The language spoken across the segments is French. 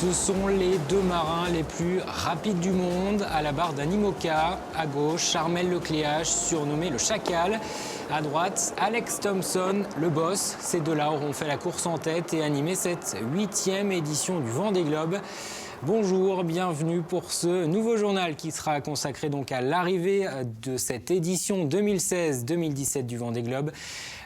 Ce sont les deux marins les plus rapides du monde à la barre d'un IMOCA. À gauche, Armel Lecléache, surnommé le Chacal. À droite, Alex Thomson, le boss. Ces deux-là auront fait la course en tête et animé cette 8e édition du Vendée Globe. Bonjour, bienvenue pour ce nouveau journal qui sera consacré donc à l'arrivée de cette édition 2016-2017 du Vendée Globe.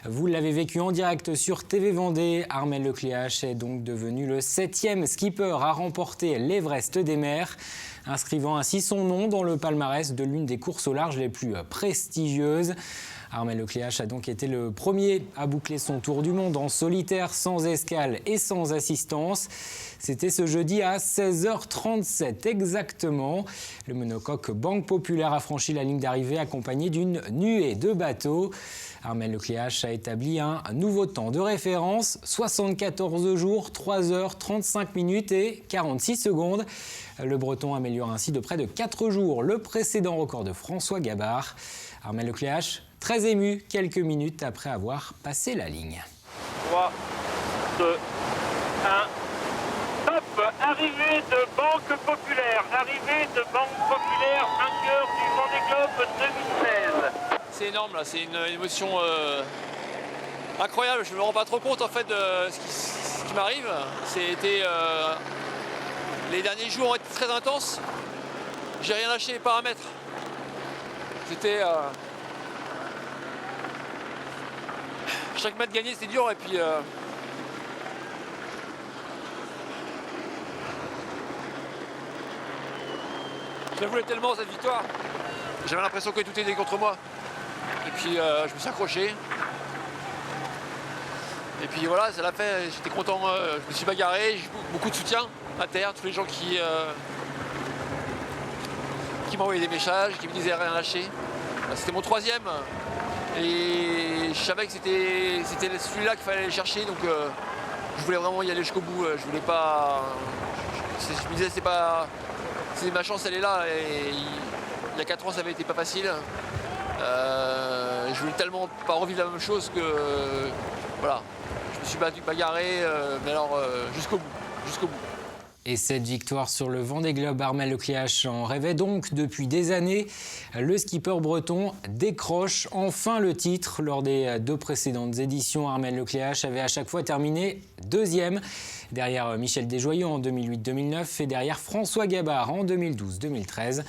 Vous l'avez vécu en direct sur TV Vendée. Armel Lecléache est donc devenu le 7e skipper à remporter l'Everest des mers, inscrivant ainsi son nom dans le palmarès de l'une des courses au large les plus prestigieuses. Armel Lecléache a donc été le premier à boucler son tour du monde en solitaire, sans escale et sans assistance. C'était ce jeudi à 16h37 exactement. Le monocoque Banque Populaire a franchi la ligne d'arrivée accompagné d'une nuée de bateaux. Armel Lecléache a établi un nouveau temps de référence, 74 jours, 3 heures, 35 minutes et 46 secondes. Le Breton améliore ainsi de près de 4 jours le précédent record de François Gabard. Armel Lecléache, très ému quelques minutes après avoir passé la ligne. 3, 2, 1, top! Arrivée de Banque Populaire, vainqueur du Vendée Globe 2016. C'est énorme là, c'est une émotion incroyable, je ne me rends pas trop compte en fait de ce qui m'arrive. C'était les derniers jours ont été très intenses, j'ai rien lâché les paramètres. C'était chaque mètre gagné c'était dur et puis je la voulais tellement cette victoire. J'avais l'impression que tout était contre moi. Et puis je me suis accroché. Et puis voilà, ça l'a fait, j'étais content, je me suis bagarré, j'ai eu beaucoup de soutien à terre, tous les gens qui m'envoyaient des messages, qui me disaient rien lâcher. C'était mon 3e et je savais que c'était celui-là qu'il fallait aller chercher, donc je voulais vraiment y aller jusqu'au bout. Je voulais pas. Je me disais ma chance elle est là et il y a 4 ans ça avait été pas facile. Je voulais tellement pas revivre la même chose que voilà, je me suis bagarré, mais alors jusqu'au bout. Et cette victoire sur le Vendée Globe, Armel Lecléache en rêvait donc depuis des années. Le skipper breton décroche enfin le titre. Lors des 2 précédentes éditions, Armel Lecléache avait à chaque fois terminé 2e, derrière Michel Desjoyaux en 2008-2009 et derrière François Gabard en 2012-2013.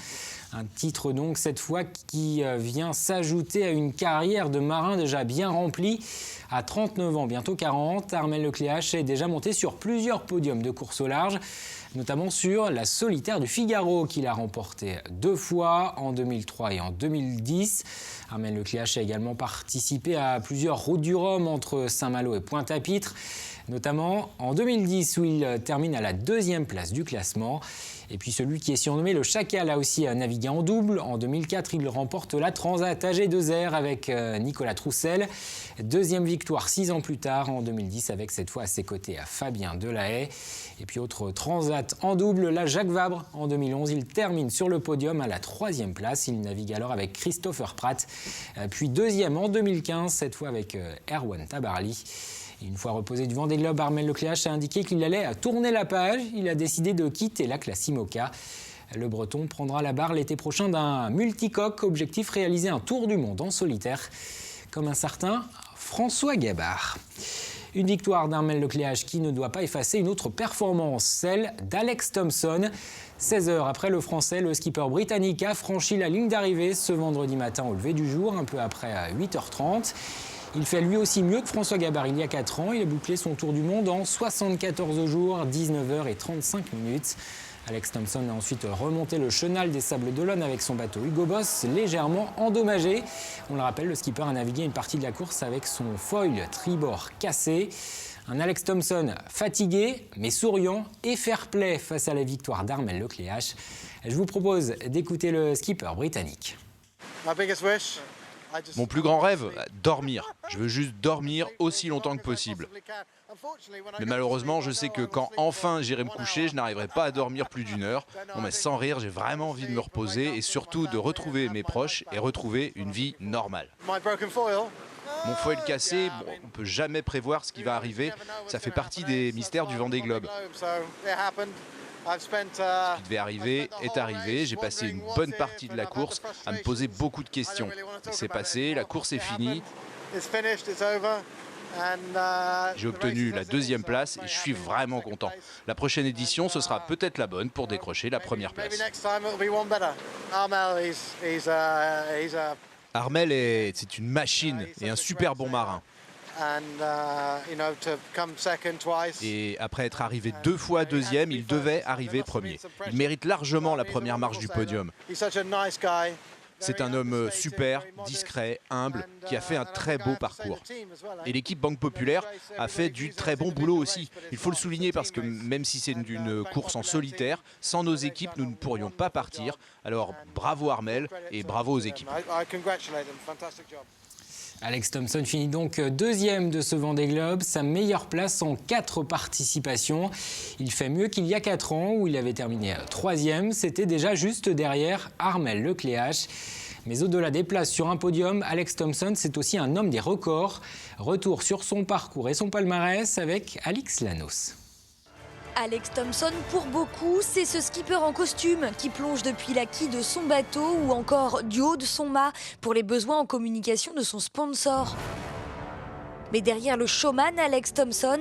Un titre donc cette fois qui vient s'ajouter à une carrière de marin déjà bien remplie. À 39 ans, bientôt 40, Armel Lecléache est déjà monté sur plusieurs podiums de course au large, notamment sur la solitaire du Figaro qu'il a remporté 2 fois en 2003 et en 2010. Armel Lecléache a également participé à plusieurs routes du Rhum entre Saint-Malo et Pointe-à-Pitre, notamment en 2010 où il termine à la 2e place du classement. Et puis celui qui est surnommé le Chacal a aussi navigué en double. En 2004, il remporte la Transat AG2R avec Nicolas Troussel. 2e victoire 6 ans plus tard, en 2010, avec cette fois à ses côtés Fabien Delahaye. Et puis autre Transat en double, la Jacques Vabre. En 2011, il termine sur le podium à la 3e place. Il navigue alors avec Christopher Pratt. Puis 2e en 2015, cette fois avec Erwan Tabarly. Et une fois reposé du Vendée Globe, Armel Lecléache a indiqué qu'il allait tourner la page. Il a décidé de quitter la classe IMOCA. Le Breton prendra la barre l'été prochain d'un multicoque. Objectif, réaliser un tour du monde en solitaire, comme un certain François Gabard. Une victoire d'Armel Lecléache qui ne doit pas effacer une autre performance, celle d'Alex Thomson. 16 heures après le Français, le skipper britannique a franchi la ligne d'arrivée ce vendredi matin au lever du jour, un peu après 8h30. Il fait lui aussi mieux que François Gabard il y a 4 ans. Il a bouclé son tour du monde en 74 jours, 19h et 35 minutes. Alex Thomson a ensuite remonté le chenal des Sables d'Olonne avec son bateau Hugo Boss, légèrement endommagé. On le rappelle, le skipper a navigué une partie de la course avec son foil tribord cassé. Un Alex Thomson fatigué, mais souriant et fair-play face à la victoire d'Armel Lecléache. Je vous propose d'écouter le skipper britannique. Mon plus grand rêve, dormir. Je veux juste dormir aussi longtemps que possible. Mais malheureusement, je sais que quand enfin j'irai me coucher, je n'arriverai pas à dormir plus d'1 heure. Non mais sans rire, j'ai vraiment envie de me reposer et surtout de retrouver mes proches et retrouver une vie normale. Mon foil cassé, bon, on ne peut jamais prévoir ce qui va arriver. Ça fait partie des mystères du Vendée Globe. Ce qui devait arriver est arrivé. J'ai passé une bonne partie de la course à me poser beaucoup de questions. C'est passé, la course est finie. J'ai obtenu la 2e place et je suis vraiment content. La prochaine édition, ce sera peut-être la bonne pour décrocher la 1re place. Armel c'est une machine et un super bon marin. Et après être arrivé 2 fois 2e, il devait arriver 1er. Il mérite largement la 1re marche du podium. C'est un homme super, discret, humble, qui a fait un très beau parcours. Et l'équipe Banque Populaire a fait du très bon boulot aussi. Il faut le souligner parce que même si c'est une course en solitaire, sans nos équipes, nous ne pourrions pas partir. Alors bravo Armel et bravo aux équipes. Alex Thompson finit donc 2e de ce Vendée Globe, sa meilleure place en 4 participations. Il fait mieux qu'il y a 4 ans où il avait terminé 3e. C'était déjà juste derrière Armel Lecléache. Mais au-delà des places sur un podium, Alex Thompson, c'est aussi un homme des records. Retour sur son parcours et son palmarès avec Alix Lanos. Alex Thompson, pour beaucoup, c'est ce skipper en costume qui plonge depuis la quille de son bateau ou encore du haut de son mât pour les besoins en communication de son sponsor. Mais derrière le showman Alex Thompson,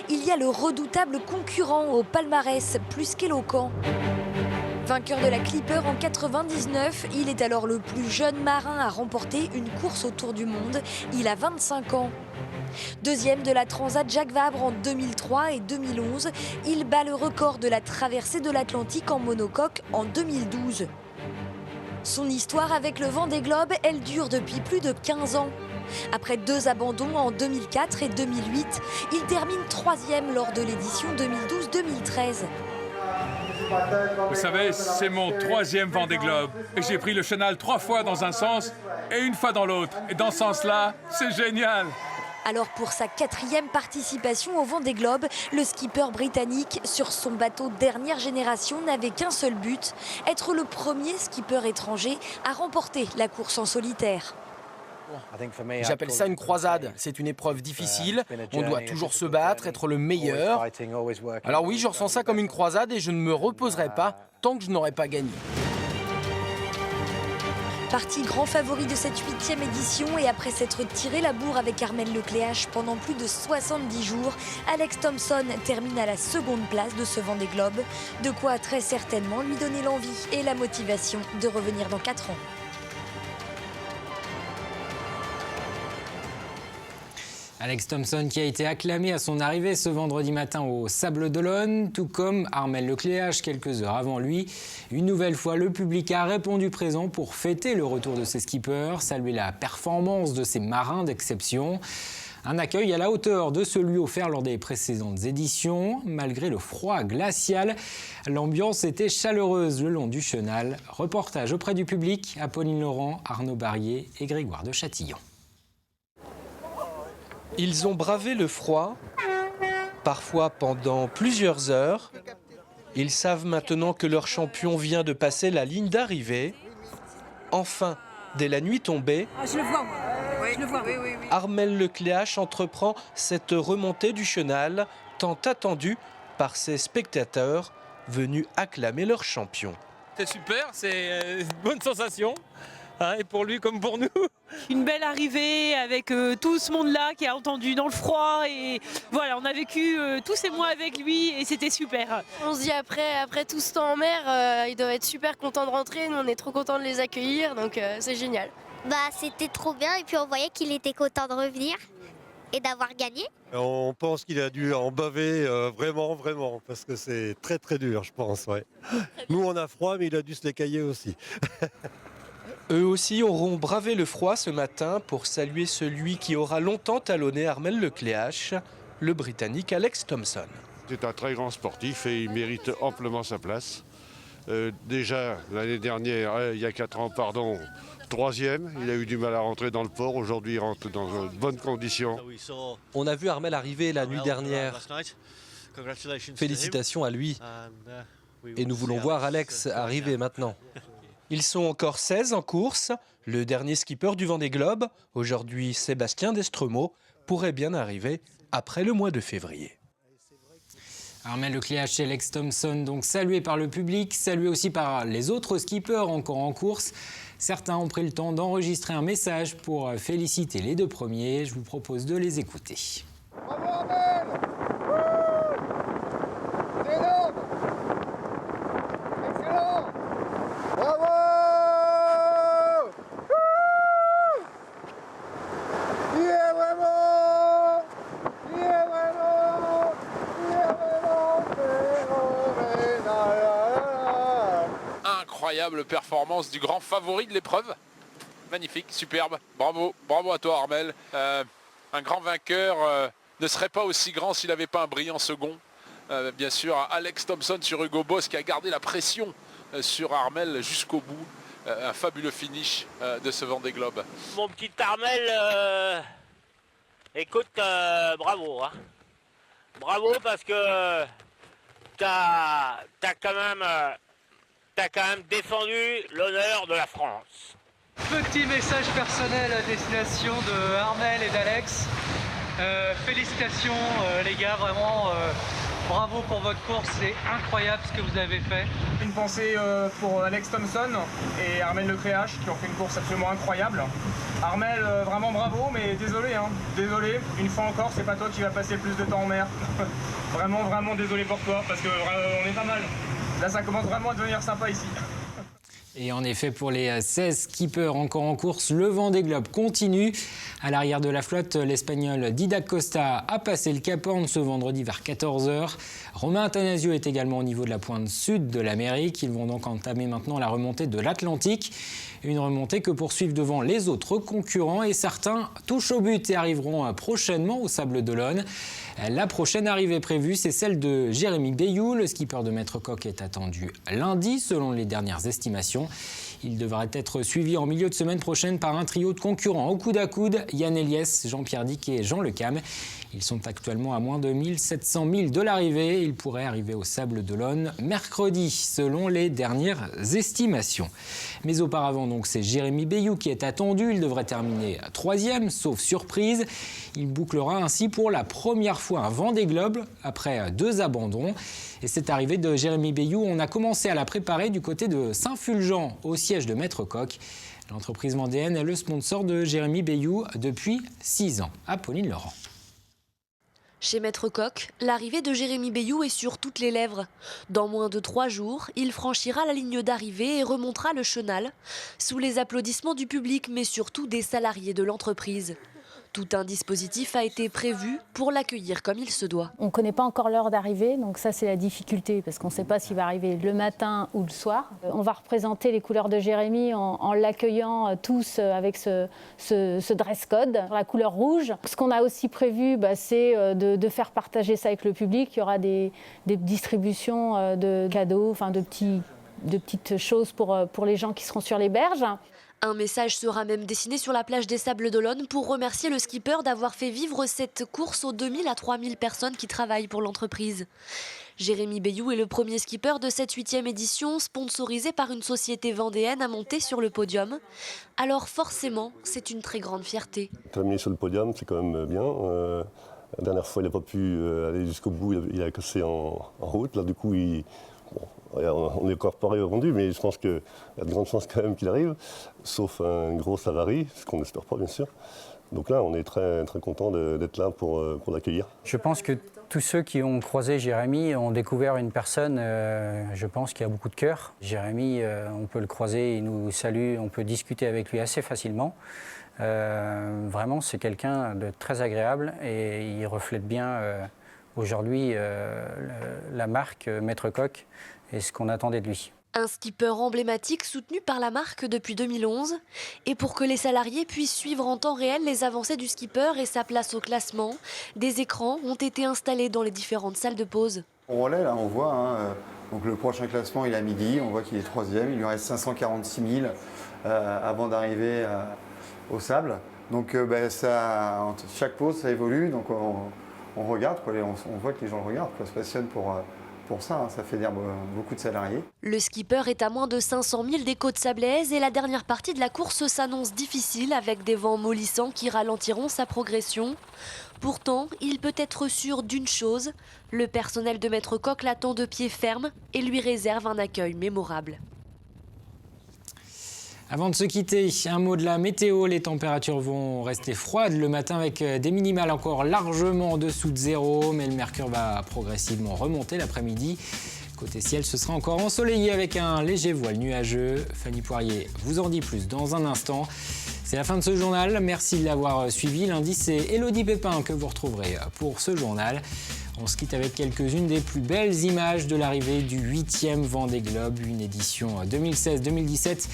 il y a le redoutable concurrent au palmarès plus qu'éloquent. Vainqueur de la Clipper en 99, il est alors le plus jeune marin à remporter une course autour du monde. Il a 25 ans. 2e de la Transat Jacques Vabre en 2003 et 2011, il bat le record de la traversée de l'Atlantique en monocoque en 2012. Son histoire avec le Vendée Globe, elle dure depuis plus de 15 ans. Après 2 abandons en 2004 et 2008, il termine 3e lors de l'édition 2012-2013. Vous savez, c'est mon 3e Vendée Globe. Et j'ai pris le chenal 3 fois dans un sens et 1 fois dans l'autre. Et dans ce sens-là, c'est génial. Alors pour sa 4e participation au Vendée Globe, le skipper britannique sur son bateau dernière génération n'avait qu'un seul but, être le premier skipper étranger à remporter la course en solitaire. J'appelle ça une croisade. C'est une épreuve difficile. On doit toujours se battre, être le meilleur. Alors oui, je ressens ça comme une croisade et je ne me reposerai pas tant que je n'aurai pas gagné. Parti grand favori de cette 8e édition et après s'être tiré la bourre avec Armel Lecléache pendant plus de 70 jours, Alex Thompson termine à la 2e place de ce Vendée Globe. De quoi très certainement lui donner l'envie et la motivation de revenir dans 4 ans. Alex Thompson qui a été acclamé à son arrivée ce vendredi matin au Sables d'Olonne, tout comme Armel Lecléache quelques heures avant lui. Une nouvelle fois, le public a répondu présent pour fêter le retour de ses skippers, saluer la performance de ces marins d'exception. Un accueil à la hauteur de celui offert lors des précédentes éditions. Malgré le froid glacial, l'ambiance était chaleureuse le long du chenal. Reportage auprès du public, Apolline Laurent, Arnaud Barrier et Grégoire de Châtillon. Ils ont bravé le froid, parfois pendant plusieurs heures. Ils savent maintenant que leur champion vient de passer la ligne d'arrivée. Enfin, dès la nuit tombée, je le vois, je le vois. Oui. Armel Lecléache entreprend cette remontée du chenal tant attendue par ses spectateurs venus acclamer leur champion. C'est super, c'est une bonne sensation. Et pour lui comme pour nous. Une belle arrivée avec tout ce monde-là qui a entendu dans le froid. Et voilà, on a vécu tous ces mois avec lui et c'était super. On se dit après tout ce temps en mer, ils doivent être super contents de rentrer. Nous, on est trop contents de les accueillir, donc c'est génial. C'était trop bien et puis on voyait qu'il était content de revenir et d'avoir gagné. On pense qu'il a dû en baver vraiment, parce que c'est très très dur, je pense. Ouais. Nous, on a froid, mais il a dû se l'écailler aussi. Eux aussi auront bravé le froid ce matin pour saluer celui qui aura longtemps talonné Armel Lecléache, le Britannique Alex Thompson. C'est un très grand sportif et il mérite amplement sa place. Déjà, l'année dernière, il y a 4 ans, 3e. Il a eu du mal à rentrer dans le port. Aujourd'hui, il rentre dans de bonnes conditions. On a vu Armel arriver la nuit dernière. Félicitations à lui. Et nous voulons voir Alex arriver maintenant. Ils sont encore 16 en course. Le dernier skipper du Vendée Globe, aujourd'hui Sébastien Destremaux, pourrait bien arriver après le mois de février. Armel Lecléache et Alex Thomson, donc salués par le public, salués aussi par les autres skippers encore en course. Certains ont pris le temps d'enregistrer un message pour féliciter les deux premiers. Je vous propose de les écouter. Bravo Armel! C'est énorme! Excellent! Bravo! Il est vraiment! Il est vraiment! Il est vraiment phénoménal! Incroyable performance du grand favori de l'épreuve. Magnifique, superbe. Bravo, bravo à toi Armel. Un grand vainqueur ne serait pas aussi grand s'il n'avait pas un brillant second. Bien sûr, Alex Thomson sur Hugo Boss qui a gardé la pression sur Armel jusqu'au bout. Un fabuleux finish de ce Vendée Globe. Mon petit Armel, écoute, bravo. Hein. Bravo parce que t'as quand même défendu l'honneur de la France. Petit message personnel à destination de Armel et d'Alex. Félicitations les gars, vraiment bravo pour votre course, c'est incroyable ce que vous avez fait. Une pensée pour Alex Thomson et Armel Lecléache qui ont fait une course absolument incroyable. Armel, vraiment bravo, mais désolé, hein, désolé, une fois encore, c'est pas toi qui va passer plus de temps en mer. Vraiment, vraiment désolé pour toi parce que on est pas mal. Là, ça commence vraiment à devenir sympa ici. Et en effet, pour les 16 skippers encore en course, le Vendée Globe continue. À l'arrière de la flotte, l'Espagnol Didac Costa a passé le Cap Horn ce vendredi vers 14h. Romain Attanasio est également au niveau de la pointe sud de l'Amérique. Ils vont donc entamer maintenant la remontée de l'Atlantique. Une remontée que poursuivent devant les autres concurrents et certains touchent au but et arriveront prochainement au Sables d'Olonne. La prochaine arrivée prévue, c'est celle de Jérémy Bayou. Le skipper de Maître Coq est attendu lundi, selon les dernières estimations. Il devrait être suivi en milieu de semaine prochaine par un trio de concurrents au coude à coude, Yann Eliès, Jean-Pierre Dick et Jean Le Cam. Ils sont actuellement à moins de 1700 milles de l'arrivée. Ils pourraient arriver au Sables d'Olonne mercredi, selon les dernières estimations. Mais auparavant, donc, c'est Jérémy Bayou qui est attendu. Il devrait terminer 3e, sauf surprise. Il bouclera ainsi pour la première fois un Vendée Globe après 2 abandons. Et cette arrivée de Jérémy Bayou, on a commencé à la préparer du côté de Saint-Fulgent, au siège de Maître Coq. L'entreprise vendéenne est le sponsor de Jérémy Bayou depuis 6 ans. Apolline Laurent. Chez Maître Coq, l'arrivée de Jérémy Bayou est sur toutes les lèvres. Dans moins de 3 jours, il franchira la ligne d'arrivée et remontera le chenal, sous les applaudissements du public, mais surtout des salariés de l'entreprise. Tout un dispositif a été prévu pour l'accueillir comme il se doit. On ne connaît pas encore l'heure d'arrivée, donc ça c'est la difficulté, parce qu'on ne sait pas s'il va arriver le matin ou le soir. On va représenter les couleurs de Jérémy en l'accueillant tous avec ce dress code, la couleur rouge. Ce qu'on a aussi prévu, c'est de faire partager ça avec le public. Il y aura des distributions de cadeaux, enfin de petites choses pour les gens qui seront sur les berges. Un message sera même dessiné sur la plage des Sables d'Olonne pour remercier le skipper d'avoir fait vivre cette course aux 2000 à 3000 personnes qui travaillent pour l'entreprise. Jérémy Bayou est le premier skipper de cette 8e édition, sponsorisé par une société vendéenne à monter sur le podium. Alors forcément, c'est une très grande fierté. Terminer sur le podium, c'est quand même bien. La dernière fois, il n'a pas pu aller jusqu'au bout, il a cassé en route. Là, du coup, on n'est encore pas rendu, mais je pense qu'il y a de grandes chances quand même qu'il arrive, sauf une grosse avarie, ce qu'on n'espère pas bien sûr. Donc là, on est très, très content d'être là pour l'accueillir. Je pense que tous ceux qui ont croisé Jérémy ont découvert une personne, je pense, qui a beaucoup de cœur. Jérémy, on peut le croiser, il nous salue, on peut discuter avec lui assez facilement. Vraiment, c'est quelqu'un de très agréable et il reflète bien aujourd'hui la marque Maître Coq et ce qu'on attendait de lui. Un skipper emblématique soutenu par la marque depuis 2011. Et pour que les salariés puissent suivre en temps réel les avancées du skipper et sa place au classement, des écrans ont été installés dans les différentes salles de pause. Au relais, là, on voit, donc le prochain classement, il est à midi, on voit qu'il est 3e, il lui reste 546 000 avant d'arriver au sable. Donc chaque pause, ça évolue, donc on regarde, on voit que les gens le regardent, se passionnent pour pour ça, hein, ça fédère beaucoup de salariés. Le skipper est à moins de 500 000 des côtes sablaises et la dernière partie de la course s'annonce difficile avec des vents mollissants qui ralentiront sa progression. Pourtant, il peut être sûr d'une chose, le personnel de Maître Coq l'attend de pied ferme et lui réserve un accueil mémorable. Avant de se quitter, un mot de la météo. Les températures vont rester froides le matin avec des minimales encore largement en dessous de zéro, mais le mercure va progressivement remonter l'après-midi. Côté ciel, ce sera encore ensoleillé avec un léger voile nuageux. Fanny Poirier vous en dit plus dans un instant. C'est la fin de ce journal. Merci de l'avoir suivi. Lundi, c'est Élodie Pépin que vous retrouverez pour ce journal. On se quitte avec quelques-unes des plus belles images de l'arrivée du 8e Vendée Globe, une édition 2016-2017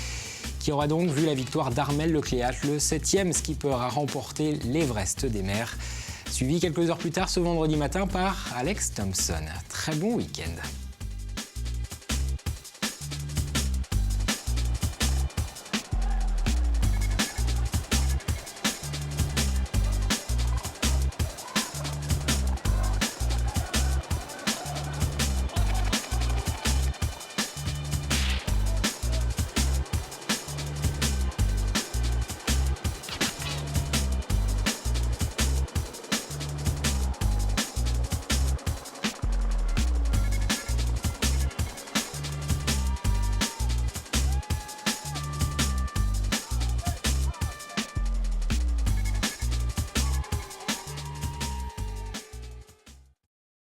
qui aura donc vu la victoire d'Armel Lecléache, le 7e skipper à remporter l'Everest des mers. Suivi quelques heures plus tard ce vendredi matin par Alex Thompson. Très bon week-end.